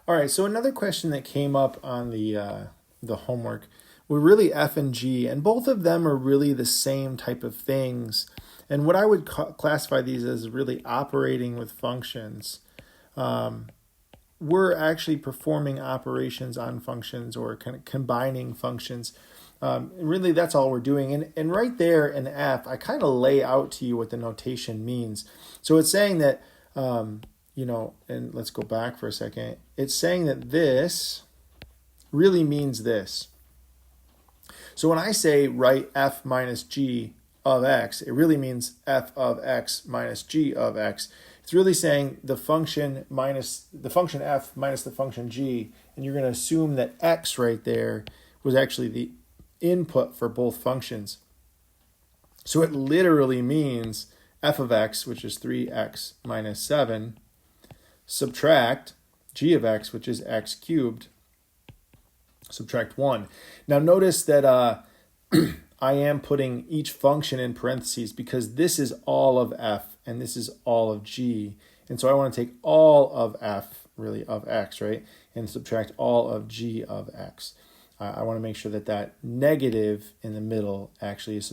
All right, so another question that came up on the homework were really f and g, and both of them are really the same type of things. And what I would classify these as really operating with functions. We're actually performing operations on functions or kind of combining functions. Really, that's all we're doing. And right there in f, I kind of lay out to you what the notation means. So it's saying that, and let's go back for a second. It's saying that this really means this. So when I say write f minus g of x, it really means f of x minus g of x. It's really saying the function f minus the function g, and you're going to assume that x right there was actually the input for both functions. So it literally means f of x, which is 3x minus 7, subtract g of x, which is x cubed, subtract 1. Now notice that I am putting each function in parentheses because this is all of f and this is all of g. And so I want to take all of f, really of x, right, and subtract all of g of x. I want to make sure that that negative in the middle actually is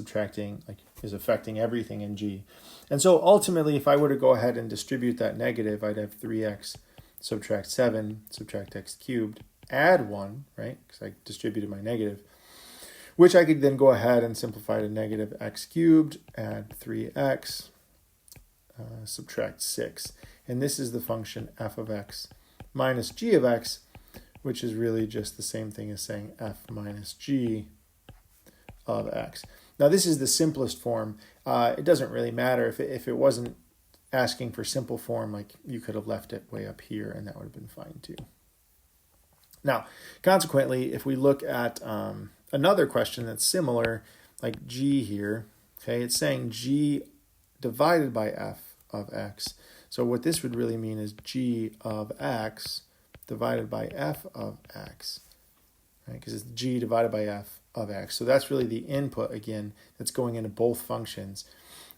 is affecting everything in g. And so ultimately, if I were to go ahead and distribute that negative, I'd have 3x subtract 7, subtract x cubed, add 1, right, because I distributed my negative, which I could then go ahead and simplify to negative x cubed, add 3x, subtract 6. And this is the function f of x minus g of x, which is really just the same thing as saying f minus g of x. Now this is the simplest form. It doesn't really matter if it wasn't asking for simple form, like you could have left it way up here and that would have been fine too. Now, consequently, if we look at another question that's similar, like g here, okay, it's saying g divided by f of x. So what this would really mean is g of x divided by f of x, right? Because it's g divided by f of x. So that's really the input, again, that's going into both functions.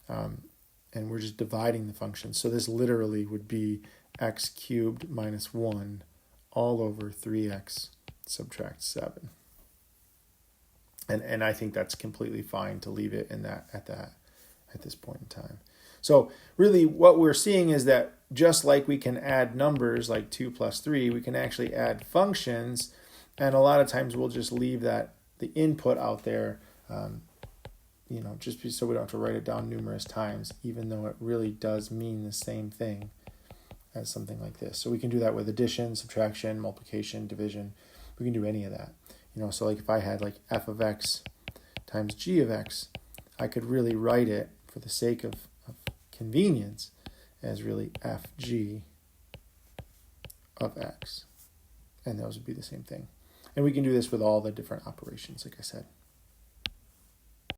And we're just dividing the functions. So this literally would be x cubed minus 1 all over 3x subtract 7. And I think that's completely fine to leave it in that at this point in time. So really what we're seeing is that just like we can add numbers like 2 plus 3, we can actually add functions, and a lot of times we'll just leave the input out there, just so we don't have to write it down numerous times, even though it really does mean the same thing as something like this. So we can do that with addition, subtraction, multiplication, division. We can do any of that. So like if I had like f of x times g of x, I could really write it, for the sake of convenience, as really fg of x. And those would be the same thing. And we can do this with all the different operations, like I said.